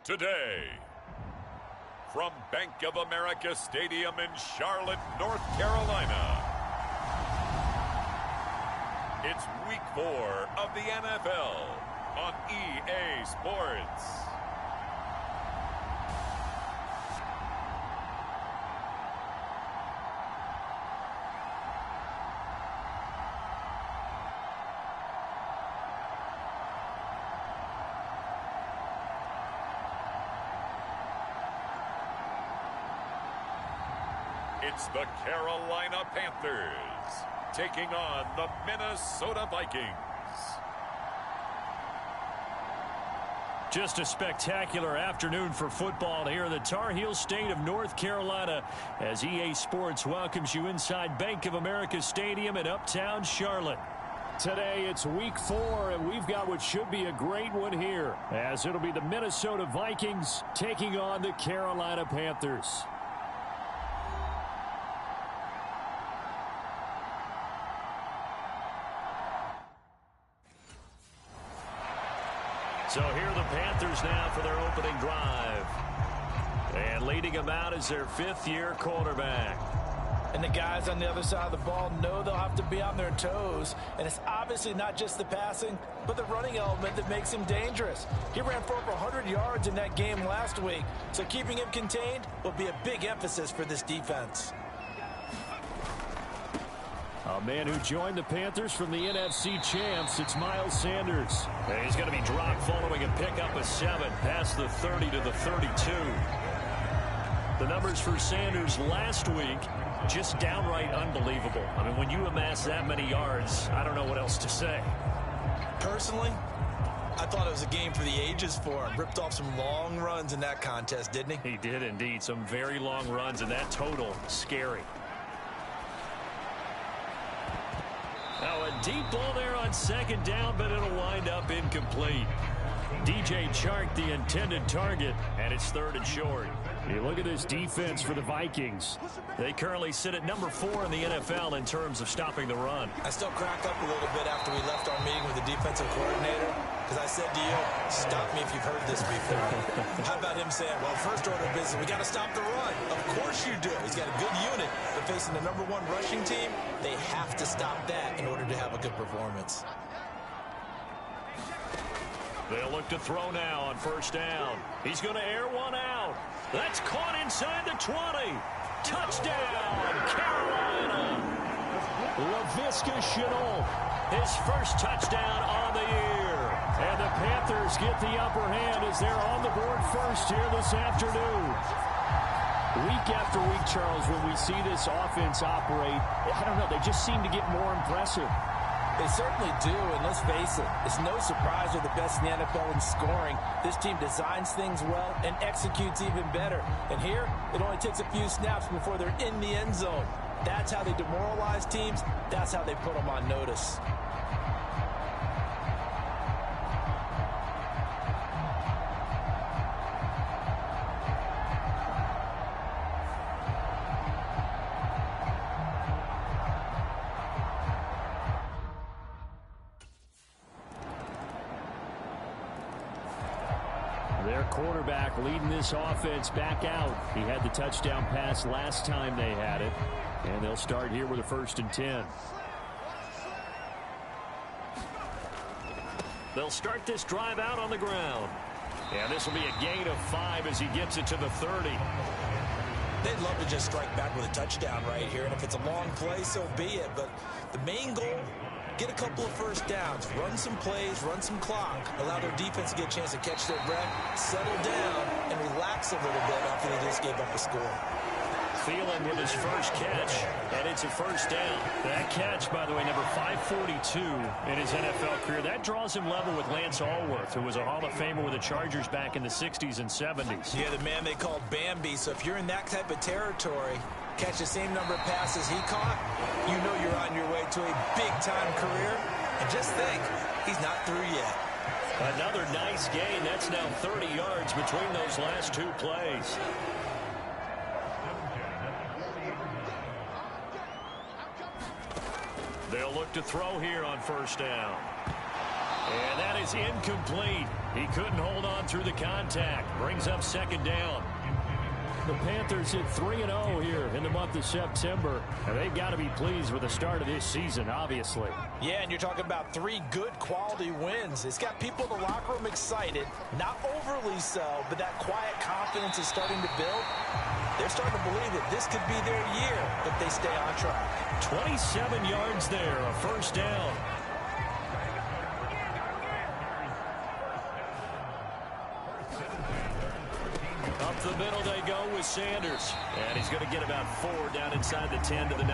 today. From Bank of America Stadium in Charlotte, North Carolina, it's Week 4 of the NFL on EA Sports. It's the Carolina Panthers taking on the Minnesota Vikings. Just a spectacular afternoon for football here in the Tar Heel state of North Carolina as EA Sports welcomes you inside Bank of America Stadium in Uptown Charlotte. Today it's Week 4, and we've got what should be a great one here, as it'll be the Minnesota Vikings taking on the Carolina Panthers. So here are the Panthers now for their opening drive. And leading them out is their fifth-year quarterback. And the guys on the other side of the ball know they'll have to be on their toes. And it's obviously not just the passing, but the running element that makes him dangerous. He ran for over 100 yards in that game last week. So keeping him contained will be a big emphasis for this defense. A man who joined the Panthers from the NFC champs, it's Miles Sanders. And he's going to be dropped following a pickup of 7 past the 30 to the 32. The numbers for Sanders last week, just downright unbelievable. I mean, when you amass that many yards, I don't know what else to say. Personally, I thought it was a game for the ages for him. Ripped off some long runs in that contest, didn't he? He did indeed. Some very long runs, and that total, scary. Now a deep ball there on second down, but it'll wind up incomplete. DJ Chark, the intended target, and it's third and short. You look at this defense for the Vikings. They currently sit at number 4 in the NFL in terms of stopping the run. I still crack up a little bit after we left our meeting with the defensive coordinator, because I said to you, stop me if you've heard this before. How about him saying, well, first order of business, we got to stop the run. Of course you do. He's got a good unit, but facing the number 1 rushing team, they have to stop that in order to have a good performance. They'll look to throw now on first down. He's going to air one out. That's caught inside the 20. Touchdown, Carolina. Laviska Shenault, his first touchdown on the year. And the Panthers get the upper hand as they're on the board first here this afternoon. Week after week, Charles, when we see this offense operate, I don't know, they just seem to get more impressive. They certainly do, and let's face it, it's no surprise they're the best in the NFL in scoring. This team designs things well and executes even better. And here, it only takes a few snaps before they're in the end zone. That's how they demoralize teams. That's how they put them on notice. Their quarterback leading this offense back out. He had the touchdown pass last time they had it. And they'll start here with a 1st and 10. They'll start this drive out on the ground. And this will be a gain of 5 as he gets it to the 30. They'd love to just strike back with a touchdown right here. And if it's a long play, so be it. But the main goal, get a couple of first downs, run some plays, run some clock, allow their defense to get a chance to catch their breath, settle down, and relax a little bit after they just gave up a score. Thielen with his first catch, and it's a first down. That catch, by the way, number 542 in his NFL career. That draws him level with Lance Allworth, who was a Hall of Famer with the Chargers back in the 60s and 70s. Yeah, the man they called Bambi. So if you're in that type of territory, catch the same number of passes he caught, you know you're on your way to a big-time career. And just think, he's not through yet. Another nice gain. That's now 30 yards between those last 2 plays. They'll look to throw here on first down. And that is incomplete. He couldn't hold on through the contact. Brings up second down. The Panthers hit 3-0 here in the month of September. And they've got to be pleased with the start of this season, obviously. Yeah, and you're talking about 3 good quality wins. It's got people in the locker room excited. Not overly so, but that quiet confidence is starting to build. They're starting to believe that this could be their year if they stay on track. 27 yards there, a first down. Up the middle they go with Sanders. And he's going to get about 4 down inside the 10 to the 9.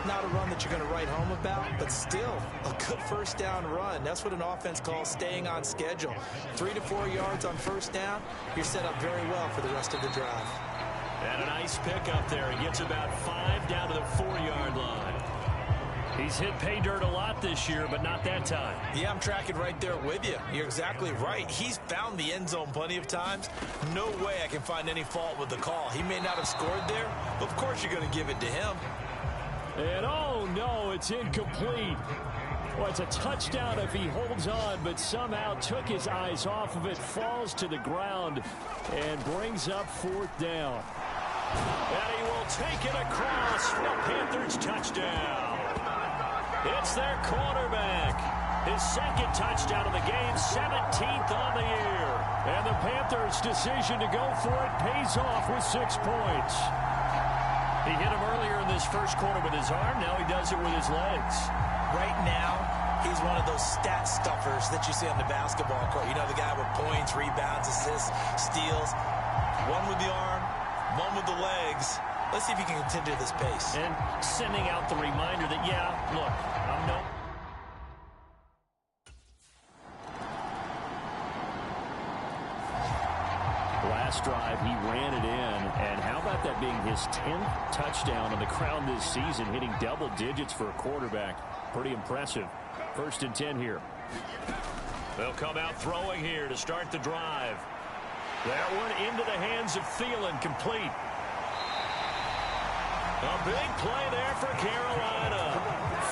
Not a run that you're going to write home about, but still a good first down run. That's what an offense calls staying on schedule. 3 to 4 yards on first down, you're set up very well for the rest of the drive. And a nice pickup there. He gets about 5 down to the 4-yard line. He's hit pay dirt a lot this year, but not that time. Yeah, I'm tracking right there with you. You're exactly right. He's found the end zone plenty of times. No way I can find any fault with the call. He may not have scored there, but of course you're going to give it to him. And oh no, it's incomplete. Well, it's a touchdown if he holds on, but somehow took his eyes off of it, falls to the ground, and brings up 4th down. And he will take it across. The Panthers touchdown. It's their quarterback. His second touchdown of the game, 17th on the year. And the Panthers' decision to go for it pays off with 6 points. He hit him earlier in this first quarter with his arm. Now he does it with his legs. Right now, he's one of those stat stuffers that you see on the basketball court. You know, the guy with points, rebounds, assists, steals. One with the arm, one with the legs. Let's see if he can continue this pace. And sending out the reminder that, yeah, look, I'm no... Last drive, he ran it in, and how about that being his 10th touchdown on the ground this season, hitting double digits for a quarterback. Pretty impressive. 1st and 10 here. They'll come out throwing here to start the drive. That one into the hands of Thielen, complete. A big play there for Carolina.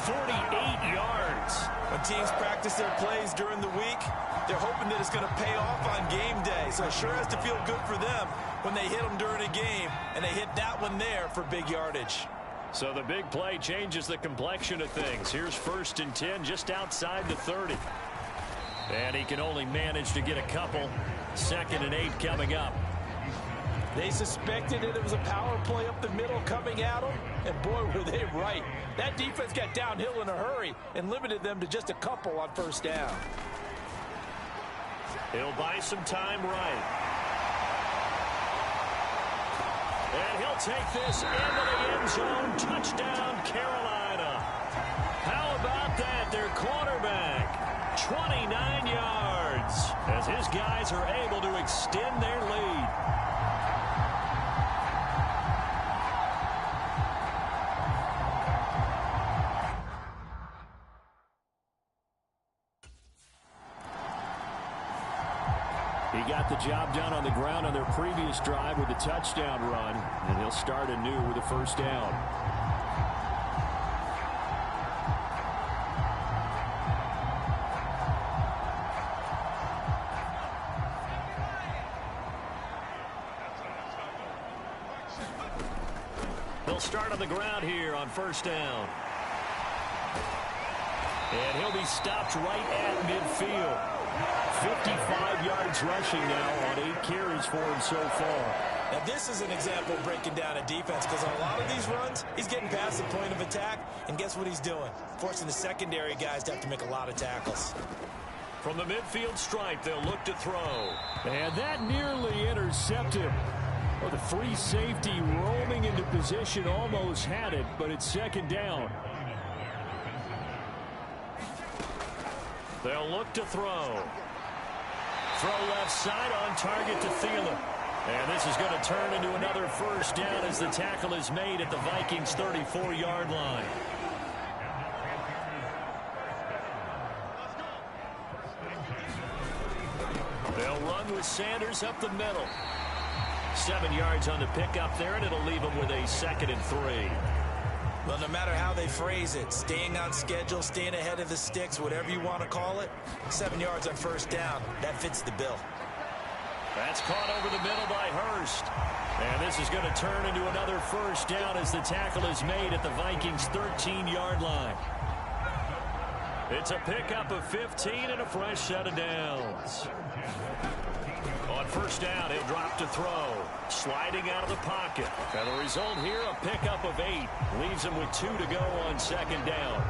48 yards. When teams practice their plays during the week, they're hoping that it's going to pay off on game day. So it sure has to feel good for them when they hit them during a game, and they hit that one there for big yardage. So the big play changes the complexion of things. Here's 1st and 10 just outside the 30. And he can only manage to get a couple. 2nd and 8 coming up. They suspected that it was a power play up the middle coming at them, and boy, were they right. That defense got downhill in a hurry and limited them to just a couple on first down. He'll buy some time right. And he'll take this into the end zone. Touchdown, Carolina. How about that? Their quarterback, 29 yards, as his guys are able to extend their lead. He got the job done on the ground on their previous drive with a touchdown run, and he'll start anew with a first down. He'll start on the ground here on first down. And he'll be stopped right at midfield. 55 yards rushing now on 8 carries for him so far. Now this is an example of breaking down a defense, because on a lot of these runs, he's getting past the point of attack, and guess what he's doing? Forcing the secondary guys to have to make a lot of tackles. From the midfield stripe, they'll look to throw. And that nearly intercepted. Well, the free safety roaming into position almost had it, but it's 2nd down. They'll look to throw. Throw left side on target to Thielen. And this is going to turn into another first down as the tackle is made at the Vikings' 34-yard line. They'll run with Sanders up the middle. 7 yards on the pickup there, and it'll leave them with a 2nd and 3. Well, no matter how they phrase it, staying on schedule, staying ahead of the sticks, whatever you want to call it, 7 yards on first down, that fits the bill. That's caught over the middle by Hurst. And this is going to turn into another first down as the tackle is made at the Vikings' 13-yard line. It's a pickup of 15 and a fresh set of downs. On first down, he'll drop to throw. Sliding out of the pocket. And the result here, a pickup of 8. Leaves him with 2 to go on second down.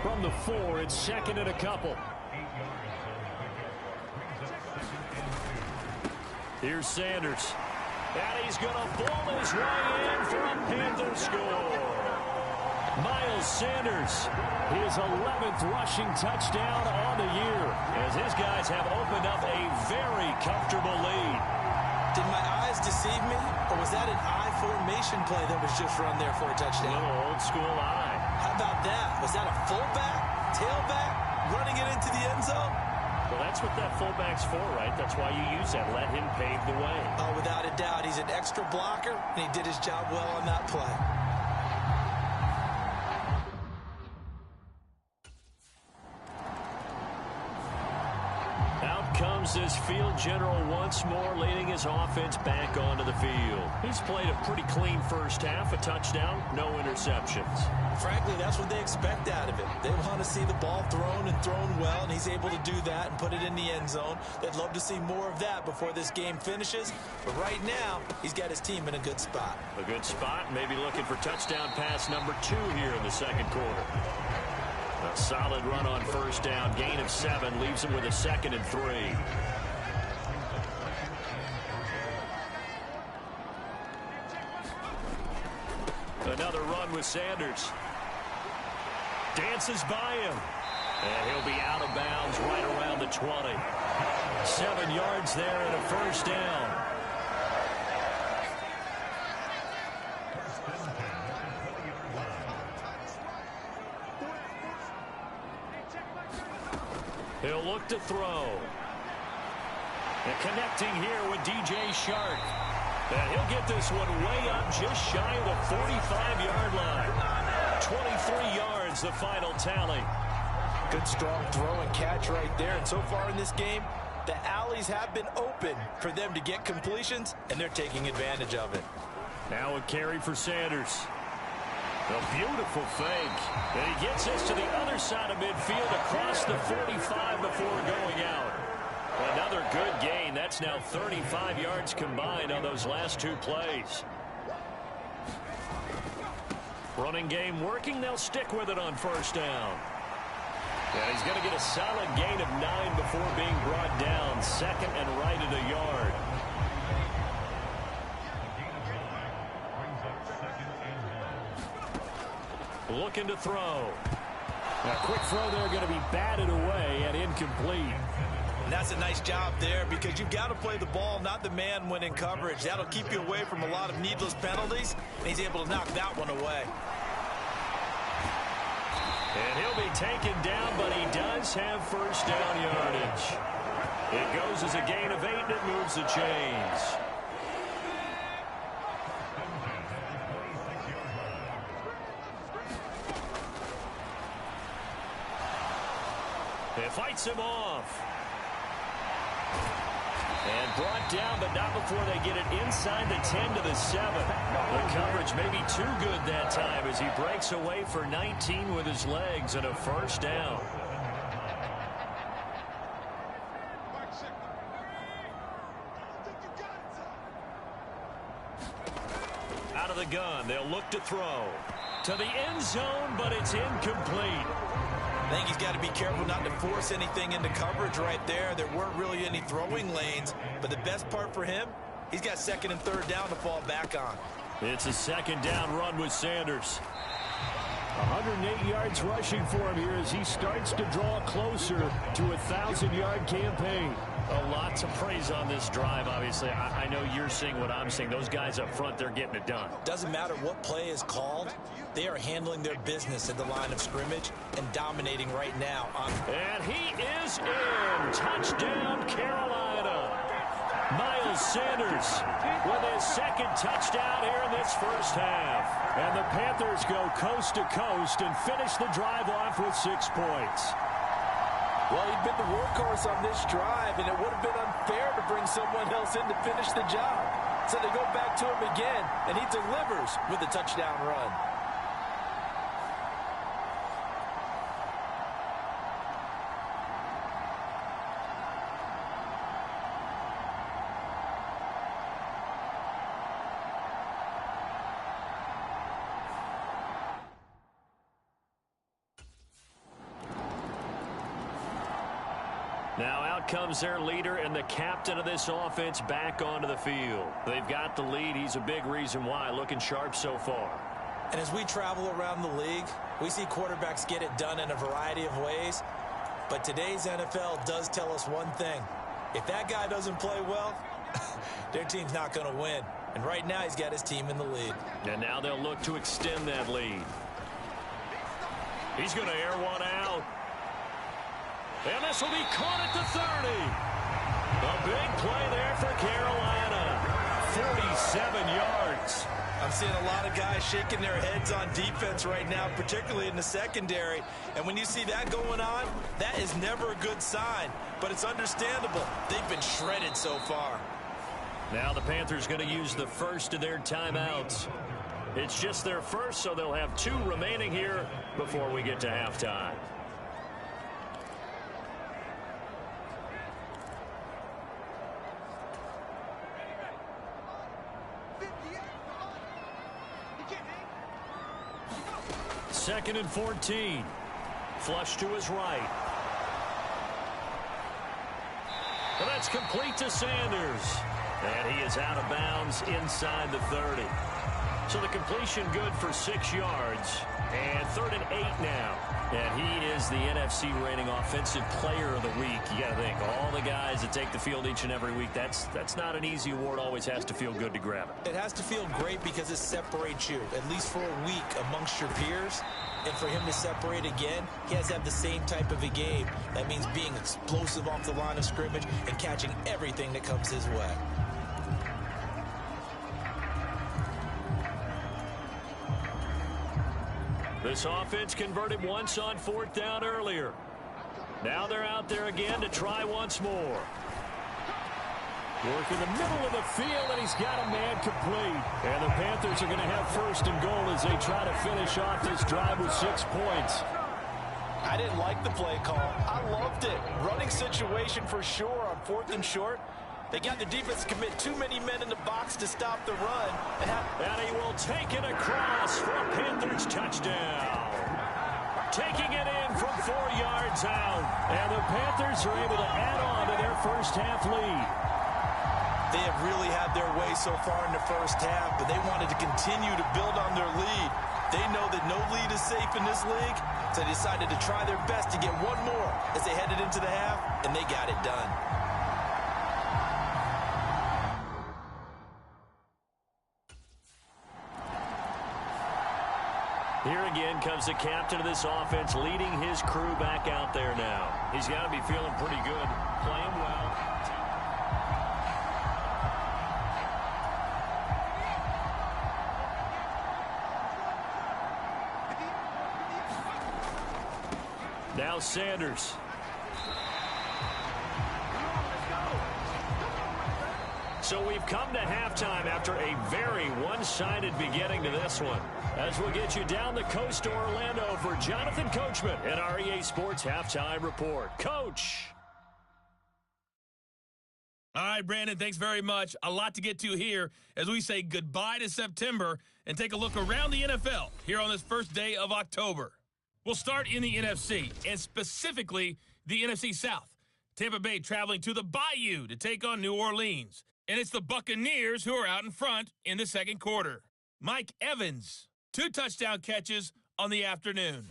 From the 4, it's second and a couple. Here's Sanders. And he's going to ball his way in for a Panther score. Miles Sanders, his 11th rushing touchdown on the year, as his guys have opened up a very comfortable lead. Did my eyes deceive me, or was that an I formation play that was just run there for a touchdown? A little old school I. How about that? Was that a fullback, tailback, running it into the end zone? Well, that's what that fullback's for, right? That's why you use that. Let him pave the way. Oh, without a doubt. He's an extra blocker, and he did his job well on that play. Comes this field general once more, leading his offense back onto the field. He's played a pretty clean first half, a touchdown, no interceptions. Frankly, that's what they expect out of him. They want to see the ball thrown and thrown well, and he's able to do that and put it in the end zone. They'd love to see more of that before this game finishes, but right now, he's got his team in a good spot. A good spot, maybe looking for touchdown pass number 2 here in the second quarter. A solid run on first down, gain of 7, leaves him with a 2nd and 3. Another run with Sanders. Dances by him. And he'll be out of bounds right around the 20. 7 yards there and a first down. He'll look to throw. And connecting here with DJ Shark. And he'll get this one way up just shy of the 45-yard line. 23 yards, the final tally. Good strong throw and catch right there. And so far in this game, the alleys have been open for them to get completions, and they're taking advantage of it. Now a carry for Sanders. A beautiful fake. And he gets this to the other side of midfield across the 45 before going out. Another good gain. That's now 35 yards combined on those last 2 plays. Running game working. They'll stick with it on first down. Yeah, he's going to get a solid gain of 9 before being brought down. 2nd and right at a yard. Looking to throw. A quick throw there, going to be batted away and incomplete. And that's a nice job there, because you've got to play the ball, not the man when in coverage. That'll keep you away from a lot of needless penalties, and he's able to knock that one away. And he'll be taken down, but he does have first down yardage. It goes as a gain of 8, and it moves the chains. It fights him off. And brought down, but not before they get it inside the 10 to the 7. The coverage may be too good that time as he breaks away for 19 with his legs and a first down. Out of the gun, they'll look to throw. To the end zone, but it's incomplete. I think he's got to be careful not to force anything into coverage right there. There weren't really any throwing lanes, but the best part for him, he's got 2nd and 3rd down to fall back on. It's a 2nd down run with Sanders. 108 yards rushing for him here as he starts to draw closer to a 1,000-yard campaign. Oh, lots of praise on this drive, obviously. I know you're seeing what I'm seeing. Those guys up front, they're getting it done. Doesn't matter what play is called. They are handling their business at the line of scrimmage and dominating right now. And he is in. Touchdown, Carolina. Miles Sanders with his second touchdown here in this first half. And the Panthers go coast to coast and finish the drive off with 6 points. Well, he'd been the workhorse on this drive, and it would have been unfair to bring someone else in to finish the job. So they go back to him again, and he delivers with a touchdown run. Now out comes their leader and the captain of this offense back onto the field. They've got the lead. He's a big reason why. Looking sharp so far. And as we travel around the league, we see quarterbacks get it done in a variety of ways. But today's NFL does tell us one thing. If that guy doesn't play well, their team's not going to win. And right now he's got his team in the lead. And now they'll look to extend that lead. He's going to air one out. And this will be caught at the 30. A big play there for Carolina. 47 yards. I'm seeing a lot of guys shaking their heads on defense right now, particularly in the secondary. And when you see that going on, that is never a good sign. But it's understandable. They've been shredded so far. Now the Panthers going to use the first of their timeouts. It's just their first, so they'll have 2 remaining here before we get to halftime. Second and 14. Flush to his right. And that's complete to Sanders. And he is out of bounds inside the 30. So the completion good for 6 yards. And 3rd and 8 now. And he is the NFC reigning offensive player of the week. You got to think, all the guys that take the field each and every week, that's not an easy award. Always has to feel good to grab it. It has to feel great because it separates you, at least for a week, amongst your peers. And for him to separate again, he has to have the same type of a game. That means being explosive off the line of scrimmage and catching everything that comes his way. This offense converted once on 4th down earlier. Now they're out there again to try once more. Work in the middle of the field, and he's got a man complete. And the Panthers are going to have 1st and goal as they try to finish off this drive with 6 points. I didn't like the play call. I loved it. Running situation for sure on 4th and short. They got the defense to commit too many men in the box to stop the run. And he will take it across for a Panthers touchdown. Taking it in from 4 yards out. And the Panthers are able to add on to their first half lead. They have really had their way so far in the first half, but they wanted to continue to build on their lead. They know that no lead is safe in this league, so they decided to try their best to get one more as they headed into the half, and they got it done. Here again comes the captain of this offense leading his crew back out there now. He's got to be feeling pretty good, playing well. Now Sanders. So we've come to halftime after a very one-sided beginning to this one. As we'll get you down the coast to Orlando for Jonathan Coachman and our EA Sports Halftime Report. Coach. All right, Brandon, thanks very much. A lot to get to here as we say goodbye to September and take a look around the NFL here on this first day of October. We'll start in the NFC, and specifically the NFC South. Tampa Bay traveling to the Bayou to take on New Orleans. And it's the Buccaneers who are out in front in the second quarter. Mike Evans, 2 touchdown catches on the afternoon.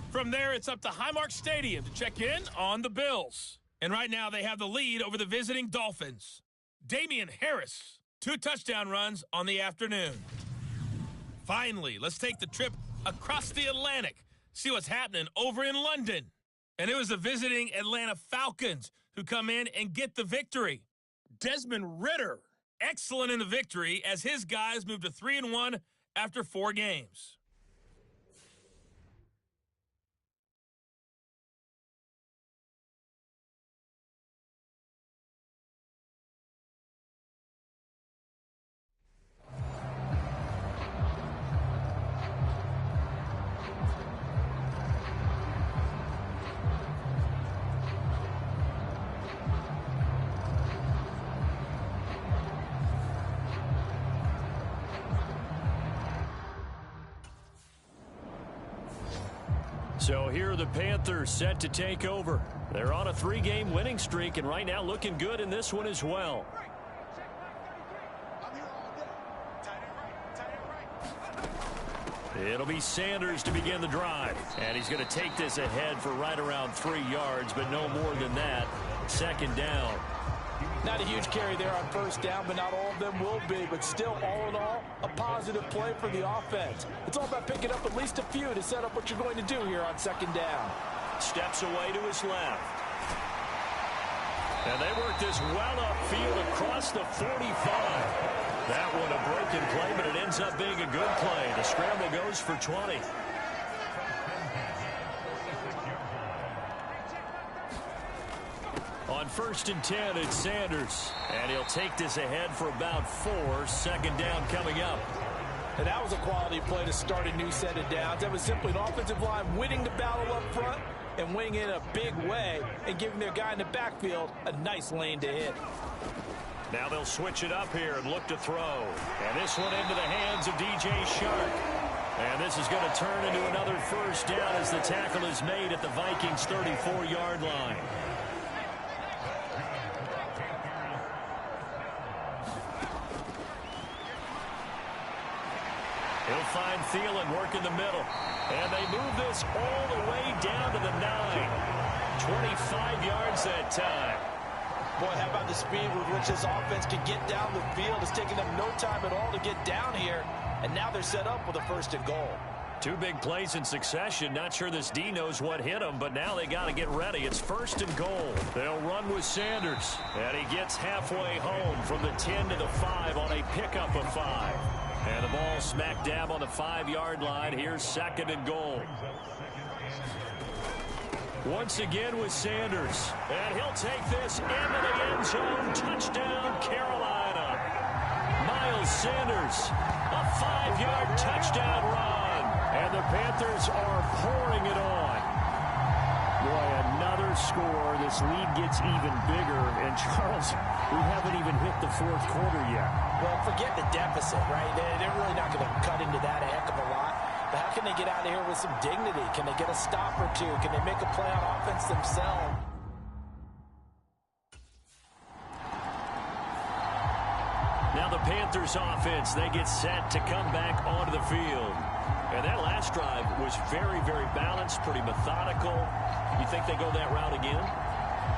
From there, it's up to Highmark Stadium to check in on the Bills. And right now, they have the lead over the visiting Dolphins. Damian Harris, 2 touchdown runs on the afternoon. Finally, let's take the trip across the Atlantic, see what's happening over in London. And it was the visiting Atlanta Falcons who come in and get the victory. Desmond Ridder, excellent in the victory as his guys moved to 3-1 after 4 games. So here are the Panthers set to take over. They're on a 3-game winning streak, and right now looking good in this one as well. It'll be Sanders to begin the drive. And he's going to take this ahead for right around 3 yards, but no more than that. 2nd down. Not a huge carry there on 1st down, but not all of them will be. But still, all in all, a positive play for the offense. It's all about picking up at least a few to set up what you're going to do here on 2nd down. Steps away to his left. And they work this well upfield across the 45. That one a broken play, but it ends up being a good play. The scramble goes for 20. On 1st and 10, it's Sanders. And he'll take this ahead for about 4. 2nd down coming up. And that was a quality play to start a new set of downs. That was simply an offensive line winning the battle up front and winning in a big way and giving their guy in the backfield a nice lane to hit. Now they'll switch it up here and look to throw. And this one into the hands of DJ Shark. And this is going to turn into another 1st down as the tackle is made at the Vikings' 34-yard line. He'll find Thielen working the middle. And they move this all the way down to the 9. 25 yards that time. Boy, how about the speed with which this offense can get down the field? It's taking them no time at all to get down here. And now they're set up with a 1st and goal. 2 big plays in succession. Not sure this D knows what hit him, but now they got to get ready. It's 1st and goal. They'll run with Sanders. And he gets halfway home from the 10 to the 5 on a pickup of 5. And the ball smack dab on the 5-yard line. Here's 2nd and goal. Once again with Sanders. And he'll take this into the end zone. Touchdown, Carolina. Miles Sanders, a 5-yard touchdown run. And the Panthers are pouring it on. Boy, another score. This lead gets even bigger. And Charles, we haven't even hit the 4th quarter yet. Well, forget the deficit, right? They're really not going to cut into that a heck of a lot. But how can they get out of here with some dignity? Can they get a stop or two? Can they make a play on offense themselves? Now the Panthers offense, they get set to come back onto the field. And that last drive was very, very balanced, pretty methodical. You think they go that route again?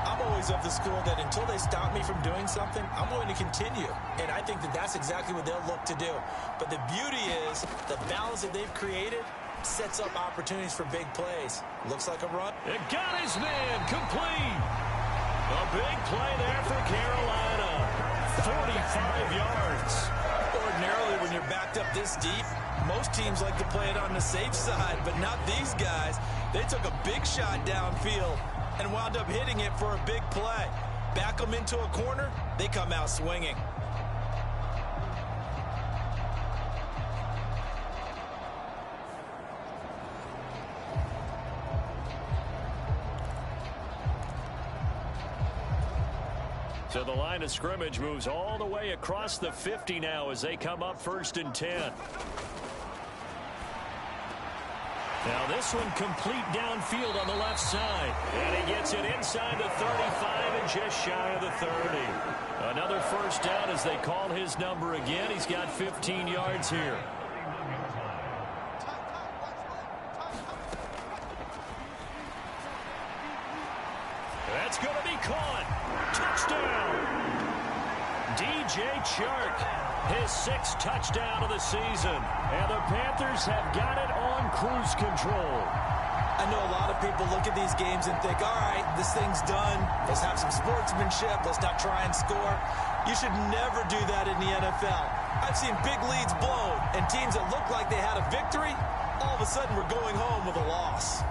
I'm always of the school that until they stop me from doing something, I'm going to continue. And I think that that's exactly what they'll look to do. But the beauty is the balance that they've created sets up opportunities for big plays. Looks like a run. It got his man complete. A big play there for Carolina. 45 yards. Ordinarily, when you're backed up this deep, most teams like to play it on the safe side, but not these guys. They took a big shot downfield and wound up hitting it for a big play. Back them into a corner, they come out swinging. So the line of scrimmage moves all the way across the 50 now as they come up 1st and 10. Now this one complete downfield on the left side. And he gets it inside the 35 and just shy of the 30. Another 1st down as they call his number again. He's got 15 yards here. That's going to be caught. Touchdown. DJ Chark, his 6th touchdown of the season. And the Panthers have got it on cruise control. I know a lot of people look at these games and think, all right, this thing's done. Let's have some sportsmanship. Let's not try and score. You should never do that in the NFL. I've seen big leads blown, and teams that looked like they had a victory, all of a sudden were going home with a loss.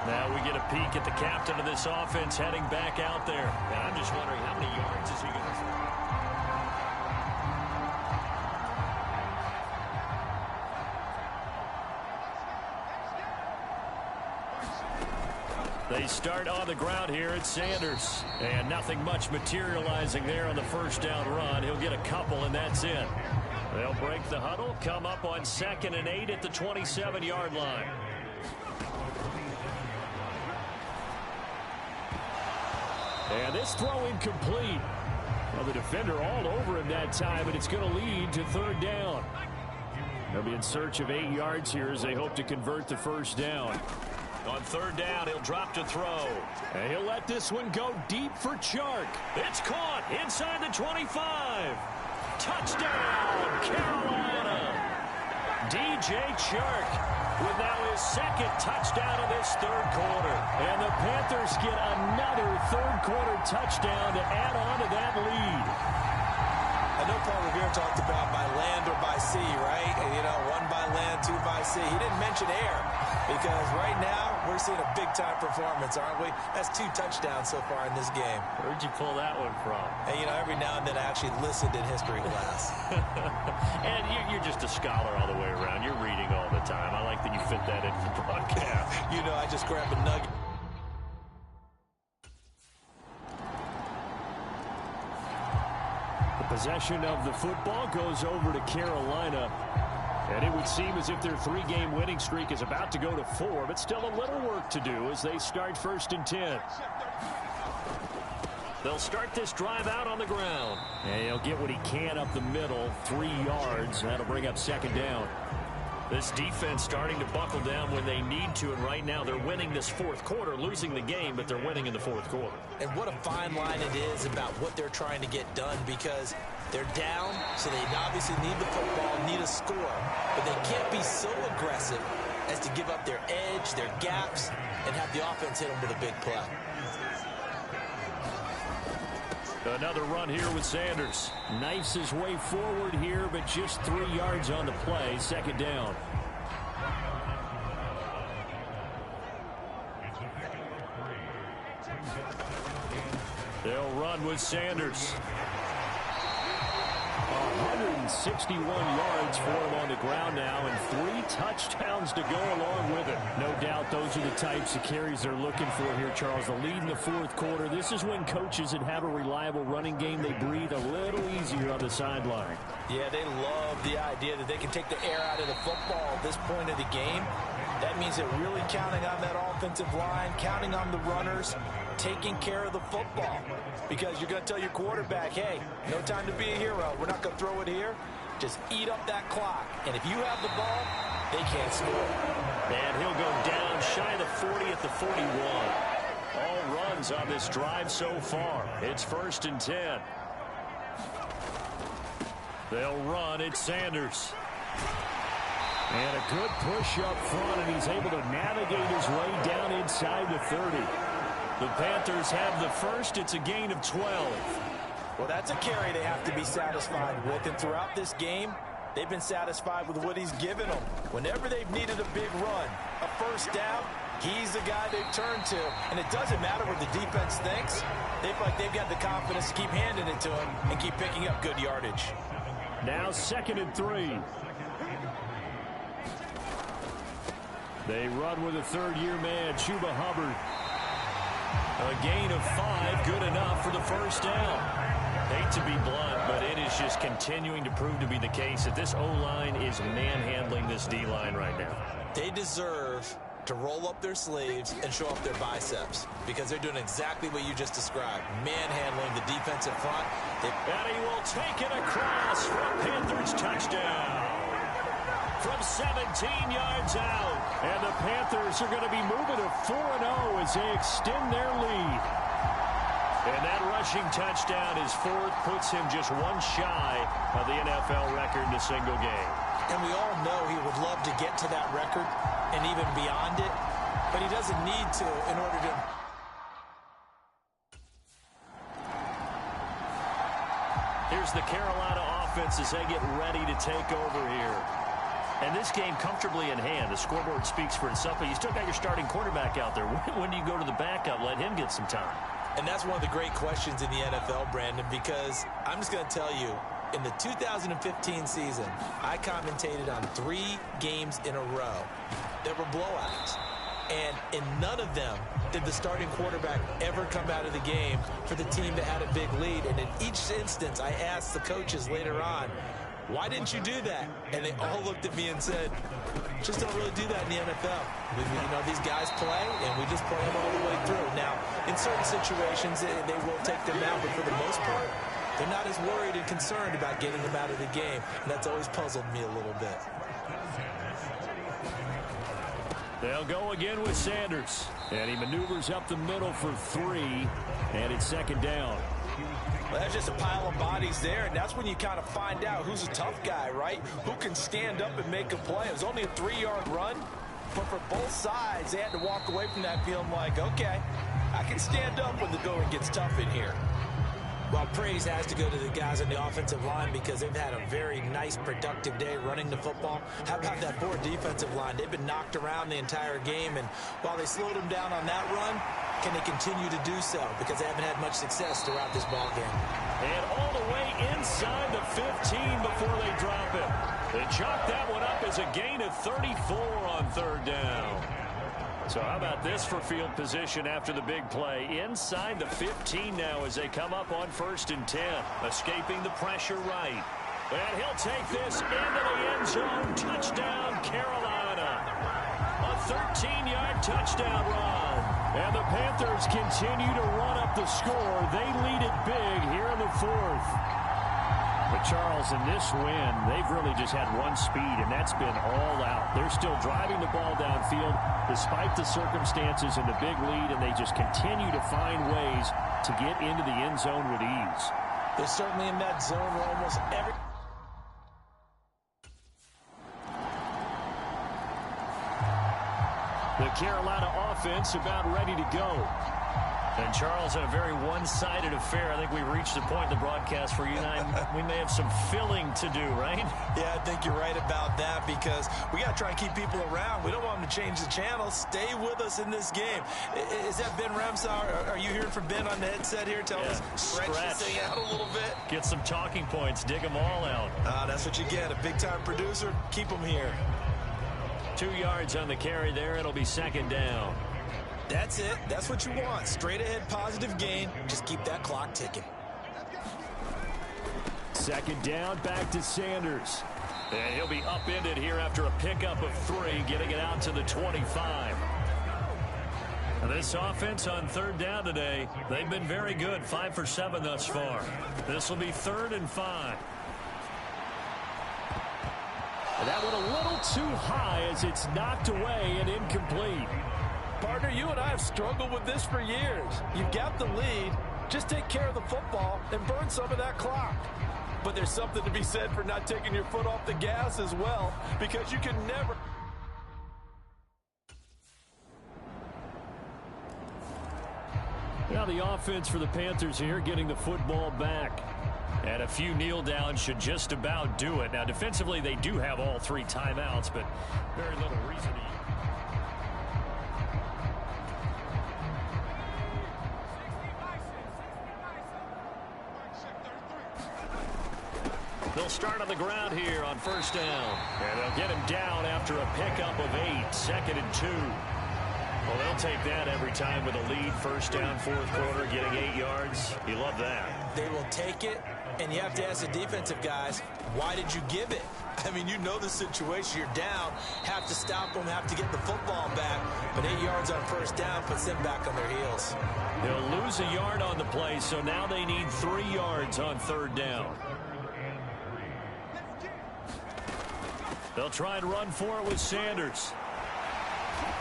Now we get a peek at the captain of this offense heading back out there. And I'm just wondering how many yards is he going to throw? They start on the ground here at Sanders. And nothing much materializing there on the first down run. He'll get a couple, and that's it. They'll break the huddle, come up on 2nd and 8 at the 27-yard line. And this throw incomplete. Well, the defender all over him that time, and it's going to lead to 3rd down. They'll be in search of 8 yards here as they hope to convert the first down. On 3rd down, he'll drop to throw. And he'll let this one go deep for Chark. It's caught inside the 25. Touchdown, Carolina. DJ Chark with now his 2nd touchdown of this 3rd quarter. And the Panthers get another 3rd quarter touchdown to add on to that lead. I know Paul Revere talked about by land or by sea, right? And, you know, 1 by land, 2 by sea. He didn't mention air because right now we're seeing a big-time performance, aren't we? That's 2 touchdowns so far in this game. Where'd you pull that one from? And, you know, every now and then I actually listened in history class. And you're just a scholar all the way around. You're reading all the time. I like that you fit that into the broadcast. You know, I just grab a nugget. Possession of the football goes over to Carolina. And it would seem as if their 3-game winning streak is about to go to 4, but still a little work to do as they start 1st and 10. They'll start this drive out on the ground. And he'll get what he can up the middle, 3 yards. That'll bring up 2nd down. This defense starting to buckle down when they need to, and right now they're winning this 4th quarter, losing the game, but they're winning in the 4th quarter. And what a fine line it is about what they're trying to get done, because they're down, so they obviously need the football, need a score, but they can't be so aggressive as to give up their edge, their gaps, and have the offense hit them with a big play. Another run here with Sanders. Knifes his way forward here, but just 3 yards on the play. 2nd down. They'll run with Sanders. 161 yards for him on the ground now, and 3 touchdowns to go along with it. No doubt those are the types of carries they're looking for here, Charles. The lead in the 4th quarter. This is when coaches that have a reliable running game, they breathe a little easier on the sideline. Yeah, they love the idea that they can take the air out of the football at this point of the game. That means they're really counting on that offensive line, counting on the runners, taking care of the football. Because you're going to tell your quarterback, hey, no time to be a hero. We're not going to throw it here. Just eat up that clock. And if you have the ball, they can't score. And he'll go down shy of the 40 at the 41. All runs on this drive so far. It's 1st and 10. They'll run at Sanders. And a good push up front, and he's able to navigate his way down inside the 30. The Panthers have the first. It's a gain of 12. Well, that's a carry they have to be satisfied with. And throughout this game, they've been satisfied with what he's given them. Whenever they've needed a big run, a first down, he's the guy they've turned to. And it doesn't matter what the defense thinks. They feel like they've got the confidence to keep handing it to him and keep picking up good yardage. Now 2nd and 3. They run with a 3rd-year man, Chuba Hubbard. A gain of 5, good enough for the first down. Hate to be blunt, but it is just continuing to prove to be the case that this O-line is manhandling this D-line right now. They deserve to roll up their sleeves and show up their biceps, because they're doing exactly what you just described, manhandling the defensive front. And he will take it across for a Panthers touchdown. from 17 yards out. And the Panthers are going to be moving to 4-0 as they extend their lead. And that rushing touchdown, his fourth, puts him just one shy of the NFL record in a single game. And we all know he would love to get to that record and even beyond it, but he doesn't need to in order to... Here's the Carolina offense as they get ready to take over here. And this game comfortably in hand. The scoreboard speaks for itself, but you still got your starting quarterback out there. When do you go to the backup? Let him get some time. And that's one of the great questions in the NFL, Brandon, because I'm just going to tell you, in the 2015 season, I commentated on 3 games in a row that were blowouts. And in none of them did the starting quarterback ever come out of the game for the team that had a big lead. And in each instance, I asked the coaches later on, why didn't you do that? And they all looked at me and said, just don't really do that in the NFL. You know, these guys play, and we just play them all the way through. Now, in certain situations, they will take them out, but for the most part, they're not as worried and concerned about getting them out of the game. And that's always puzzled me a little bit. They'll go again with Sanders. And he maneuvers up the middle for 3, and it's second down. Well, that's just a pile of bodies there, and that's when you kind of find out who's a tough guy, right? Who can stand up and make a play. It was only a 3-yard run, but for both sides, they had to walk away from that feeling like, okay, I can stand up when the going gets tough in here. Well, praise has to go to the guys on the offensive line because they've had a very nice, productive day running the football. How about that poor defensive line? They've been knocked around the entire game, and while they slowed them down on that run, can they continue to do so? Because they haven't had much success throughout this ball game. And all the way inside the 15 before they drop him. They chalk that one up as a gain of 34 on third down. So how about this for field position after the big play? Inside the 15 now as they come up on 1st and 10. Escaping the pressure right. And he'll take this into the end zone. Touchdown, Carolina. A 13-yard touchdown run. And the Panthers continue to run up the score. They lead it big here in the 4th. But Charles, in this win, they've really just had one speed, and that's been all out. They're still driving the ball downfield despite the circumstances and the big lead, and they just continue to find ways to get into the end zone with ease. They're certainly in that zone where almost every... The Carolina offense about ready to go. And Charles, in a very one-sided affair, I think we've reached the point in the broadcast where you and I, we may have some filling to do, right? Yeah, I think you're right about that because we got to try and keep people around. We don't want them to change the channel. Stay with us in this game. Is that Ben Ramsauer? Are you hearing from Ben on the headset here? Tell us, stretch this thing out a little bit. Get some talking points. Dig them all out. That's what you get. A big-time producer. Keep them here. 2 yards on the carry there. It'll be second down. That's it. That's what you want. Straight ahead, positive gain. Just keep that clock ticking. Second down, back to Sanders. And he'll be upended here after a pickup of 3, getting it out to the 25. And this offense on third down today, they've been very good. 5 for 7 thus far. This will be 3rd and 5. And that one a little too high as it's knocked away and incomplete. Partner, you and I have struggled with this for years. You've got the lead. Just take care of the football and burn some of that clock. But there's something to be said for not taking your foot off the gas as well, because you can never... Now the offense for the Panthers here getting the football back. And a few kneel downs should just about do it. Now defensively they do have all 3 timeouts, but very little reason to... They'll start on the ground here on 1st down. And they'll get him down after a pickup of 8. 2nd and 2. Well, they'll take that every time with a lead. 1st down, 4th quarter, getting 8 yards. You love that. They will take it, and you have to ask the defensive guys, why did you give it? I mean, you know the situation. You're down, have to stop them, have to get the football back. But 8 yards on 1st down puts them back on their heels. They'll lose a yard on the play, so now they need 3 yards on 3rd down. They'll try and run for it with Sanders.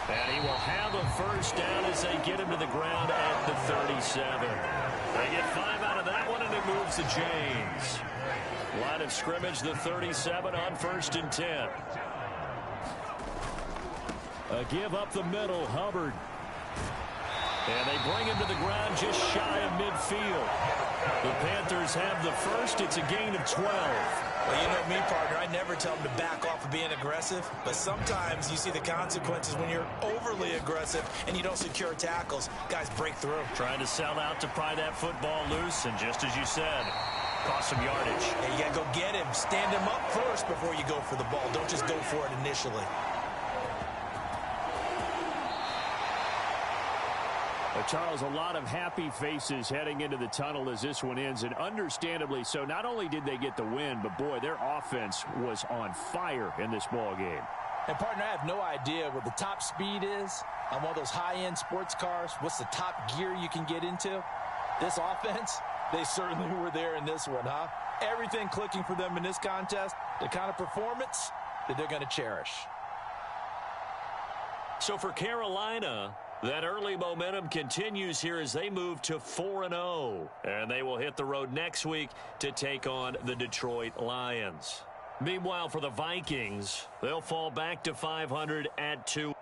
And he will have a first down as they get him to the ground at the 37. They get 5 out of that one, and it moves to James. Line of scrimmage, the 37 on 1st and 10. A give up the middle, Hubbard. And they bring him to the ground just shy of midfield. The Panthers have the first. It's a gain of 12. Well, you know me, partner. I never tell them to back off of being aggressive. But sometimes you see the consequences when you're overly aggressive and you don't secure tackles. Guys break through. Trying to sell out to pry that football loose. And just as you said, cost some yardage. Yeah, you got to go get him. Stand him up first before you go for the ball. Don't just go for it initially. Charles, a lot of happy faces heading into the tunnel as this one ends, and understandably so. Not only did they get the win, but, boy, their offense was on fire in this ball game. And, partner, I have no idea what the top speed is on one of those high-end sports cars. What's the top gear you can get into? This offense, they certainly were there in this one, huh? Everything clicking for them in this contest, the kind of performance that they're going to cherish. So for Carolina, that early momentum continues here as they move to 4-0. And they will hit the road next week to take on the Detroit Lions. Meanwhile, for the Vikings, they'll fall back to 500 at 2.